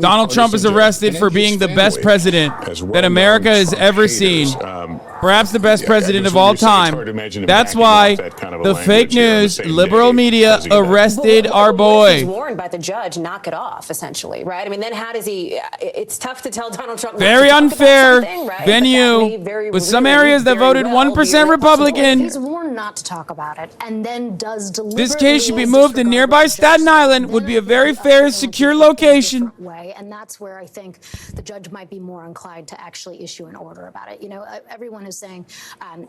Donald Trump is arrested for being the best president that America has ever seen. Perhaps the best president of all time. That's why the fake news, liberal media arrested our boy. He's warned by the judge, knock it off, essentially, right? I mean, then how does he? It's tough to tell Donald Trump. Very unfair venue with some areas that voted 1% Republican. He's warned not to talk about it, and then does deliberately. This case should be moved to nearby Staten Island. Would be a very fair, secure location. And that's where I think the judge might be more inclined to actually issue an order about it. You know, everyone is saying,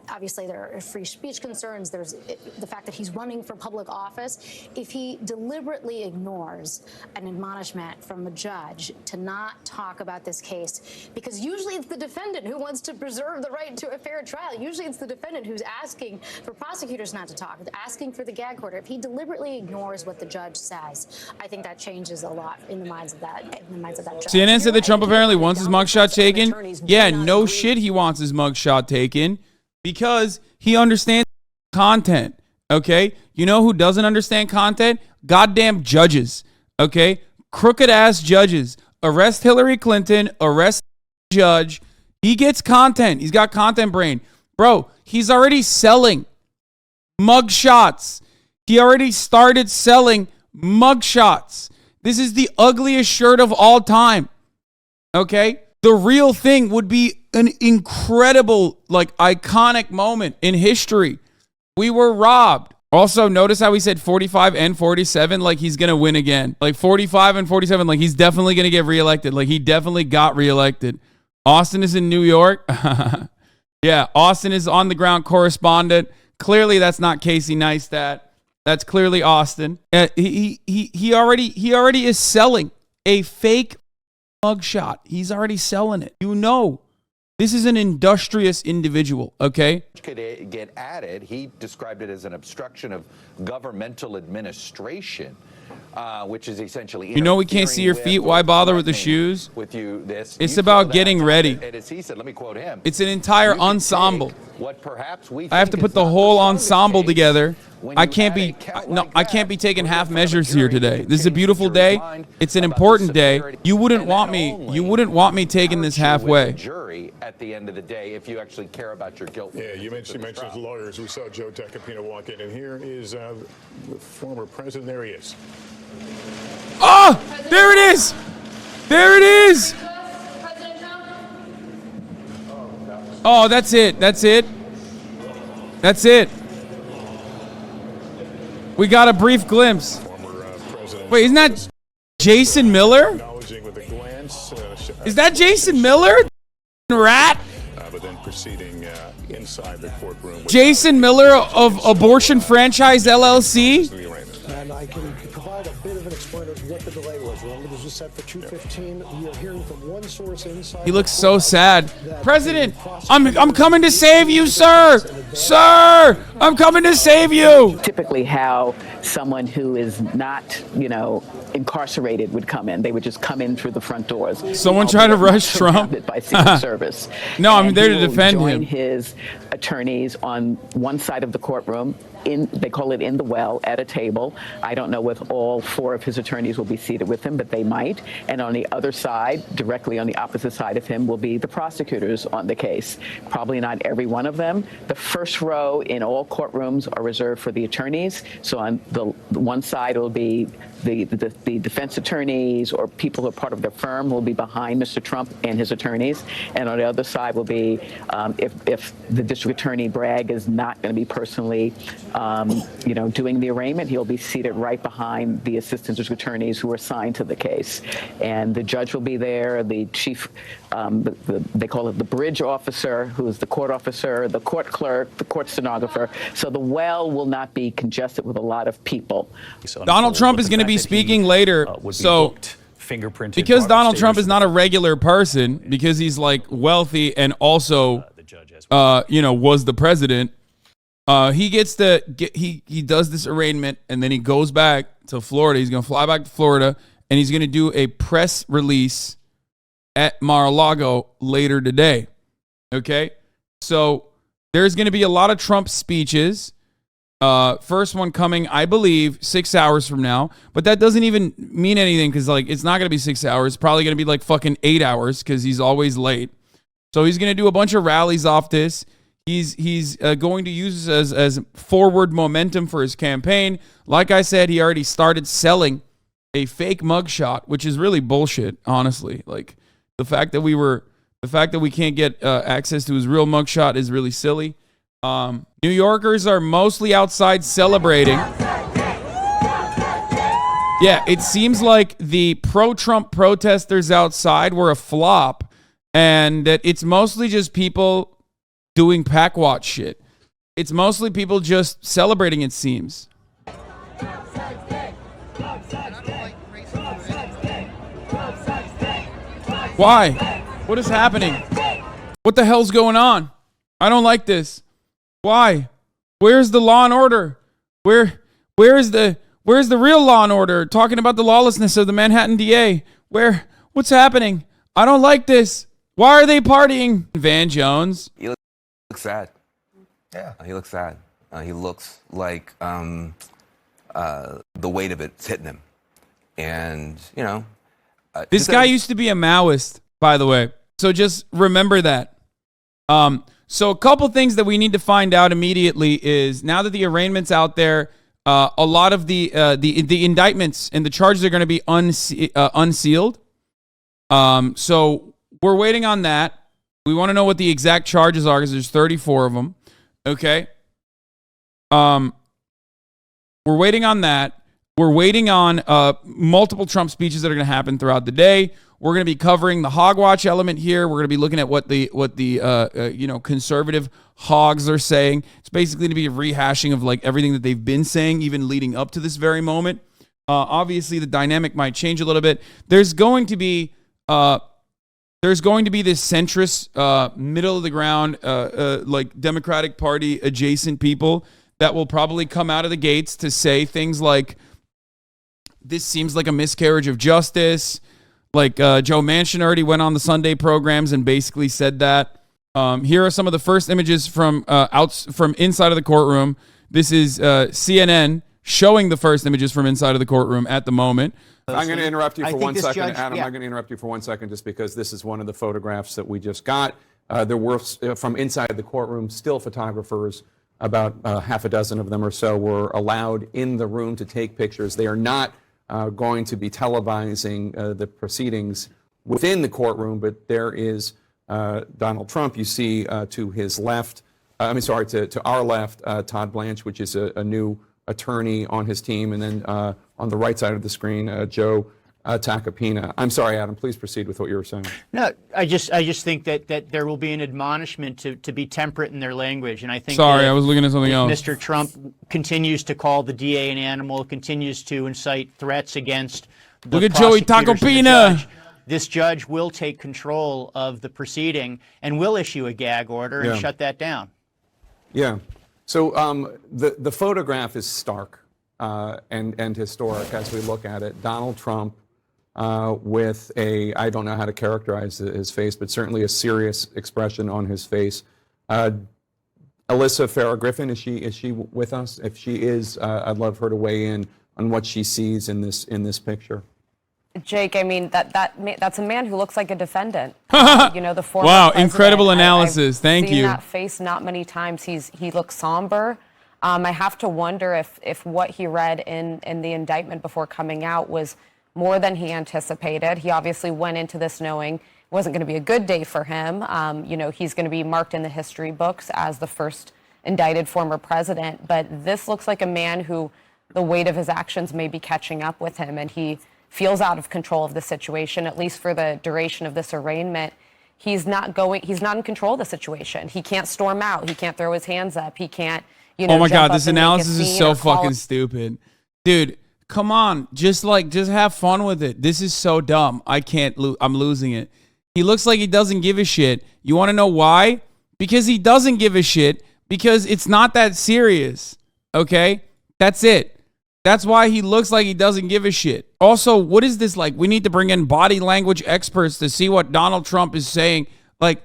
obviously there are free speech concerns. There's the fact that he's running for public office. If he deliberately ignores an admonishment from a judge to not talk about this case, because usually it's the defendant who wants to preserve the right to a fair trial. Usually it's the defendant who's asking for prosecutors not to talk, asking for the gag order. If he deliberately ignores what the judge says, I think that changes a lot in the minds of that judge. CNN said that Trump apparently wants his mugshot taken. Yeah, no shit he wants his mugshot taken because he understands content, okay? You know who doesn't understand content? Goddamn judges, okay? Crooked-ass judges. Arrest Hillary Clinton, arrest judge. He gets content. He's got content brain. Bro, he's already selling mugshots. He already started selling mugshots. This is the ugliest shirt of all time. Okay? The real thing would be an incredible, like, iconic moment in history. We were robbed. Also, notice how he said 45 and 47, like he's going to win again. Like 45 and 47, like he's definitely going to get reelected. Like he definitely got reelected. Austin is in New York. Yeah, Austin is on the ground correspondent. Clearly, that's not Casey Neistat. That's clearly Austin. He already is selling a fake mugshot. He's already selling it. You know, this is an industrious individual, okay? Could get added. He described it as an obstruction of governmental administration, which is essentially. You know we can't see your feet. Why bother with the shoes? With you, this. It's about getting ready. And as he said, let me quote him. It's an entire ensemble. What perhaps we. I have to put the whole ensemble together. I can't be taking half measures here today. This is a beautiful day. It's an important day. You wouldn't want me taking this halfway. Jury at the end of the day, if you actually care about your guilt. Yeah, you mentioned lawyers. We saw Joe Tacopina walk in, and here is the former president. There he is. Oh, there it is. There it is. Oh, that's it. That's it. That's it. We got a brief glimpse. Wait, isn't that Jason Miller? Is that Jason Miller? Rat? But then proceeding inside the courtroom. Jason Miller of Abortion Franchise LLC? And I can provide a bit of an explainer of what the delay was. Remember, this was set for 2:15. We are hearing from one source inside. He looks so sad. President, I'm coming to save you, sir. Sir, I'm coming to save you. Typically how someone who is not, incarcerated would come in. They would just come in through the front doors. Someone try to rush Trump? By Secret Service. No, I'm there to defend him. Join his attorneys on one side of the courtroom. They call it in the well at a table. I don't know if all four of his attorneys will be seated with him, but they might. And on the other side, directly on the opposite side of him, will be the prosecutors on the case. Probably not every one of them. The first row in all courtrooms are reserved for the attorneys. So on the one side will be the defense attorneys or people who are part of their firm will be behind Mr. Trump and his attorneys. And on the other side will be if the district attorney Bragg is not going to be personally doing the arraignment, he'll be seated right behind the assistant district attorneys who are assigned to the case. And the judge will be there, the chief, they call it the bridge officer, who is the court officer, the court clerk, the court stenographer. So the well will not be congested with a lot of people. Donald Trump is going to be speaking later. So because Donald Trump is not a regular person, because he's like wealthy and also, was the president, he gets he does this arraignment and then he goes back to Florida. He's going to fly back to Florida and he's going to do a press release at Mar-a-Lago later today. Okay. So there's going to be a lot of Trump speeches. First one coming, I believe, 6 hours from now. But that doesn't even mean anything because, like, it's not going to be 6 hours. It's probably going to be, like, fucking 8 hours because he's always late. So he's going to do a bunch of rallies off this. He's going to use this as forward momentum for his campaign. Like I said, he already started selling a fake mugshot, which is really bullshit, honestly. Like, the fact that we can't get access to his real mugshot is really silly. New Yorkers are mostly outside celebrating. Yeah, it seems like the pro-Trump protesters outside were a flop, and that it's mostly just people doing pack watch shit. It's mostly people just celebrating, it seems. Why? What is happening? What the hell's going on? I don't like this. Why? Where's the law and order? Where's the real law and order? Talking about the lawlessness of the Manhattan DA. What's happening? I don't like this. Why are they partying? Van Jones. He looks sad. Yeah. He looks sad. He looks like the weight of it's hitting him. And, you know. This guy used to be a Maoist, by the way. So just remember that. So a couple things that we need to find out immediately is now that the arraignment's out there, a lot of the indictments and the charges are going to be unsealed. So we're waiting on that. We want to know what the exact charges are because there's 34 of them. Okay. We're waiting on that. We're waiting on multiple Trump speeches that are going to happen throughout the day. We're going to be covering the hog watch element here. We're going to be looking at what the conservative hogs are saying. It's basically going to be a rehashing of like everything that they've been saying, even leading up to this very moment. Obviously, the dynamic might change a little bit. There's going to be this centrist, middle of the ground, like Democratic Party adjacent people that will probably come out of the gates to say things like, this seems like a miscarriage of justice. Like Joe Manchin already went on the Sunday programs and basically said that. Here are some of the first images from inside of the courtroom. This is CNN showing the first images from inside of the courtroom at the moment. I'm going to interrupt you for 1 second, Adam. I'm going to interrupt you for 1 second just because this is one of the photographs that we just got. There were, from inside the courtroom, still photographers, about half a dozen of them or so, were allowed in the room to take pictures. They are not going to be televising the proceedings within the courtroom, but there is Donald Trump. You see to his left, to our left, Todd Blanche, which is a new attorney on his team, and then on the right side of the screen, Joe Tacopina. I'm sorry, Adam, please proceed with what you were saying. No, I just think that there will be an admonishment to be temperate in their language. And I think I was looking at something else. Mr. Trump continues to call the DA an animal, continues to incite threats against the Look at Joey Tacopina. This judge will take control of the proceeding and will issue a gag order and shut that down. Yeah. So the photograph is stark and historic as we look at it. Donald Trump with I don't know how to characterize his face, but certainly a serious expression on his face. Alyssa Farrah Griffin, is she with us? If she is, I'd love her to weigh in on what she sees in this picture. Jake, I mean that's a man who looks like a defendant. The former president. Incredible analysis. Thank you. I've seen that face not many times. He looks somber. I have to wonder if what he read in the indictment before coming out was more than he anticipated. He obviously went into this knowing it wasn't going to be a good day for him. He's going to be marked in the history books as the first indicted former president. But this looks like a man who the weight of his actions may be catching up with him, and he feels out of control of the situation, at least for the duration of this arraignment. He's not in control of the situation. He can't storm out. He can't throw his hands up. He can't, oh my God, this analysis is so fucking stupid. Dude, come on. Just have fun with it. This is so dumb. I'm losing it. He looks like he doesn't give a shit. You want to know why? Because he doesn't give a shit, because it's not that serious. Okay? That's it. That's why he looks like he doesn't give a shit. Also, what is this like? We need to bring in body language experts to see what Donald Trump is saying. Like,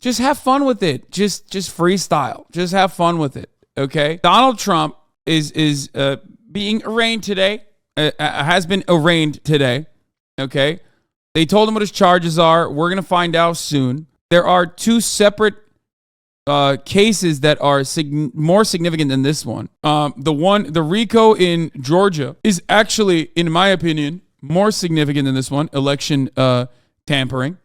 just have fun with it. Just freestyle. Just have fun with it, okay? Donald Trump is being arraigned today. Has been arraigned today. Okay, they told him what his charges are. We're gonna find out soon. There are two separate cases that are more significant than this one. The RICO in Georgia is actually, in my opinion, more significant than this one. Election tampering,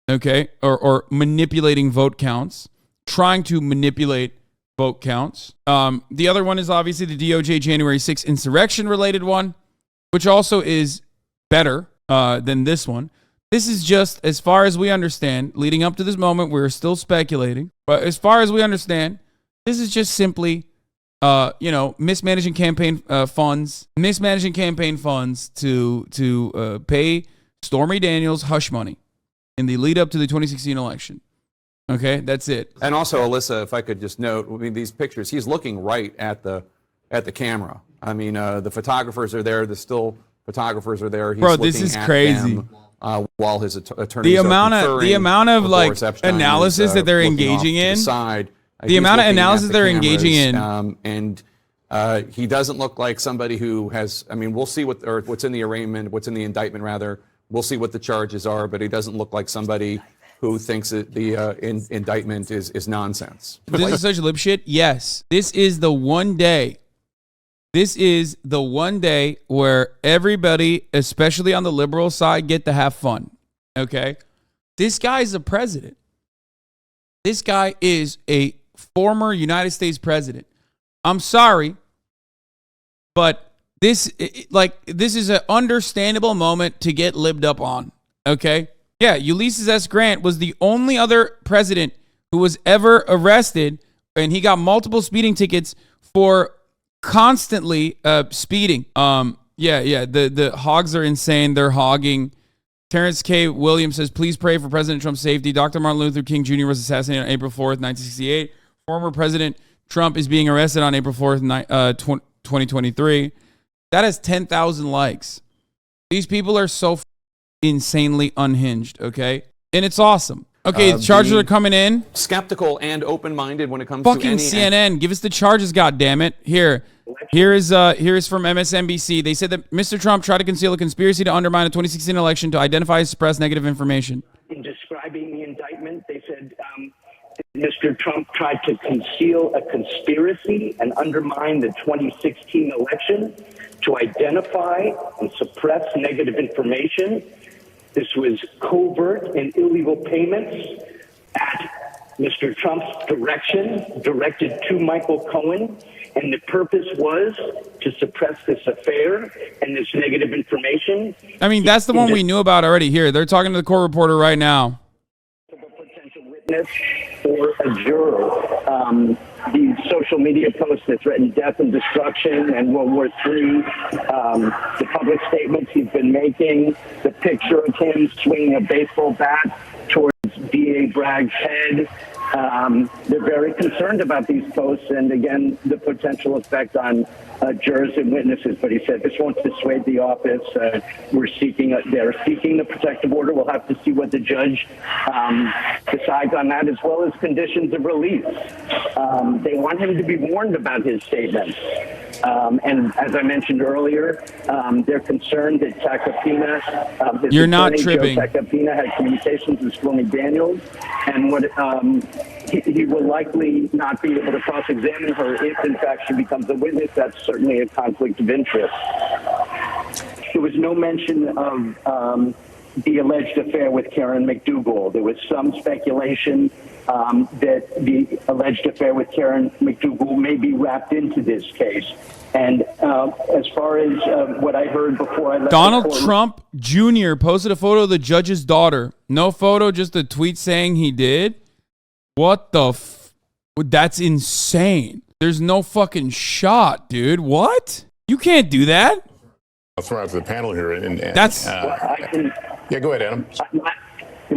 okay, or manipulating vote counts, trying to manipulate vote counts. The other one is obviously the DOJ January 6th insurrection-related one, which also is better than this one. This is just, as far as we understand, leading up to this moment, we're still speculating, but as far as we understand, this is just simply, mismanaging campaign funds to pay Stormy Daniels hush money in the lead up to the 2016 election. Okay, that's it. And also, Alyssa, if I could just note, I mean, these pictures, he's looking right at the camera. I mean, the photographers are there. The still photographers are there. He's Bro, this is crazy. Them, while his attorneys the amount of like analysis that they're engaging in, the amount of analysis they're engaging in, and he doesn't look like somebody who has. I mean, we'll see what's in the arraignment, what's in the indictment rather. We'll see what the charges are, but he doesn't look like somebody who thinks that the indictment is nonsense. This is such lip shit. Yes, this is the one day. This is the one day where everybody, especially on the liberal side, get to have fun. Okay? This guy's a president. This guy is a former United States president. I'm sorry, but this is an understandable moment to get libbed up on. Okay? Yeah, Ulysses S. Grant was the only other president who was ever arrested, and he got multiple speeding tickets for constantly speeding. The hogs are insane. They're hogging. Terrence K. Williams says, please pray for President Trump's safety. Dr. Martin Luther King Jr. was assassinated on April 4th, 1968. Former President Trump is being arrested on April 4th, 2023. That has 10,000 likes. These people are so insanely unhinged, okay? And it's awesome. Okay, the charges are coming in. Skeptical and open-minded when it comes fucking to any CNN. Give us the charges, goddammit. Here is from MSNBC. They said that Mr. Trump tried to conceal a conspiracy to undermine the 2016 election to identify and suppress negative information. In describing the indictment, they said Mr. Trump tried to conceal a conspiracy and undermine the 2016 election to identify and suppress negative information. This was covert and illegal payments at Mr. Trump's direction, directed to Michael Cohen, and the purpose was to suppress this affair and this negative information. I mean, that's the one we knew about already. Here, they're talking to the court reporter right now. Potential witness or a juror. The social media posts that threaten death and destruction and World War III, the public statements he's been making, the picture of him swinging a baseball bat towards D.A. Bragg's head. They're very concerned about these posts and, again, the potential effect on jurors and witnesses. But he said this won't dissuade the office. They're seeking the protective order. We'll have to see what the judge decides on that, as well as conditions of release. They want him to be warned about his statements. And as I mentioned earlier, they're concerned that Tacopina, You're not tripping. Joe Tacopina had communications with Stormy Daniels, and what he will likely not be able to cross-examine her if, in fact, she becomes a witness. That's certainly a conflict of interest. There was no mention of the alleged affair with Karen McDougal. There was some speculation that the alleged affair with Karen McDougal may be wrapped into this case. And as far as what I heard before I left Donald Trump Jr. posted a photo of the judge's daughter. No photo, just a tweet saying he did. What the that's insane. There's no fucking shot, dude. What? You can't do that. I'll throw out to the panel here. That's... yeah, go ahead, Adam.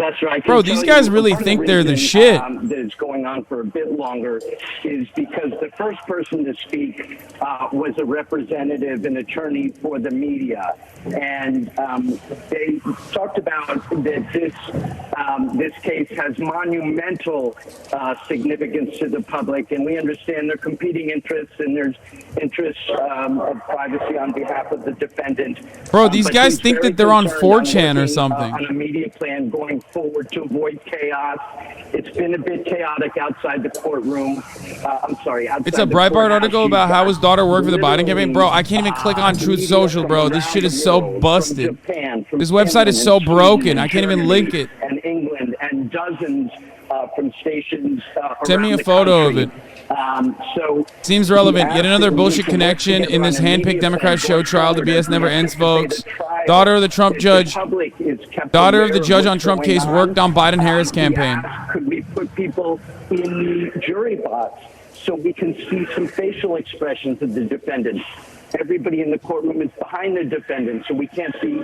Lester, I can Bro, tell these guys you really part of think they're the reason, shit. That it's going on for a bit longer is because the first person to speak was a representative, an attorney for the media, and they talked about that this case has monumental significance to the public, and we understand their competing interests, and there's interests of privacy on behalf of the defendant. Bro, these But guys he's think very that they're on concerned 4chan or working, something. on a media plan going forward to avoid chaos. It's been a bit chaotic outside the courtroom. I'm sorry. It's a Breitbart article about how his daughter worked for the Biden campaign. Bro, I can't even click on Truth Social, bro. This shit is so busted. This website is so broken. I can't even link it. And England and dozens from stations Send me a around the photo of country. it. So Seems relevant. Yet another bullshit connection in this handpicked Democrat show trial. The BS never ends, folks. Daughter of the Trump judge. Daughter of the judge on Trump case worked on Biden-Harris campaign. Could we put people in the jury box so we can see some facial expressions of the defendant? Everybody in the courtroom is behind the defendant, so we can't see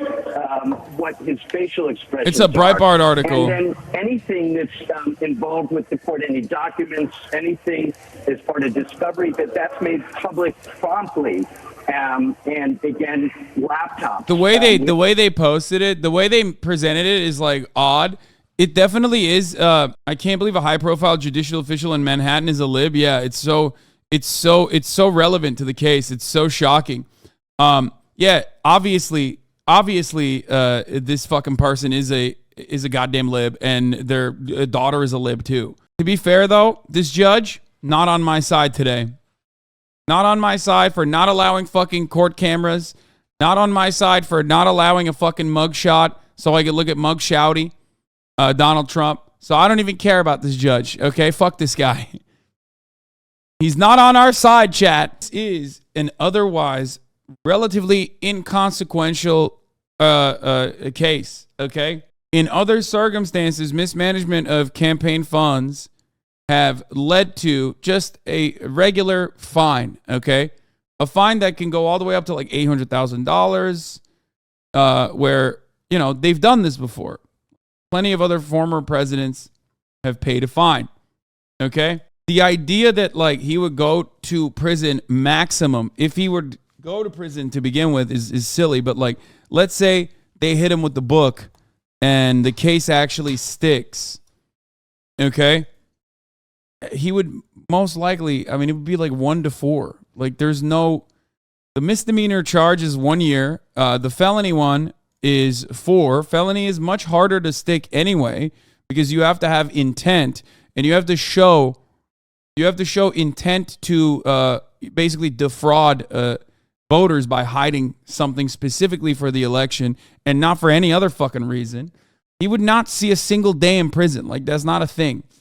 what his facial expressions are. It's a Breitbart article. And then anything that's involved with the court, any documents, anything as part of discovery, that's made public promptly. And again, laptops. The way they posted it, the way they presented it is like odd. It definitely is. I can't believe a high-profile judicial official in Manhattan is a lib. Yeah, it's so relevant to the case. It's so shocking. Yeah, obviously, this fucking person is a goddamn lib, and their daughter is a lib too. To be fair, though, this judge not on my side today. Not on my side for not allowing fucking court cameras. Not on my side for not allowing a fucking mugshot so I could look at mugshouty Donald Trump. So I don't even care about this judge. Okay, fuck this guy. He's not on our side, chat. This is an otherwise relatively inconsequential case, okay? In other circumstances, mismanagement of campaign funds have led to just a regular fine, okay? A fine that can go all the way up to like $800,000, where, you know, they've done this before. Plenty of other former presidents have paid a fine, okay? The idea that, like, he would go to prison maximum, if he would go to prison to begin with, is silly. But, like, let's say they hit him with the book and the case actually sticks, okay? He would most likely, I mean, it would be like 1 to 4. Like, there's no, the misdemeanor charge is 1 year. The felony one is 4. Felony is much harder to stick anyway because you have to have intent and you have to show intent to basically defraud voters by hiding something specifically for the election and not for any other fucking reason. He would not see a single day in prison. Like, that's not a thing.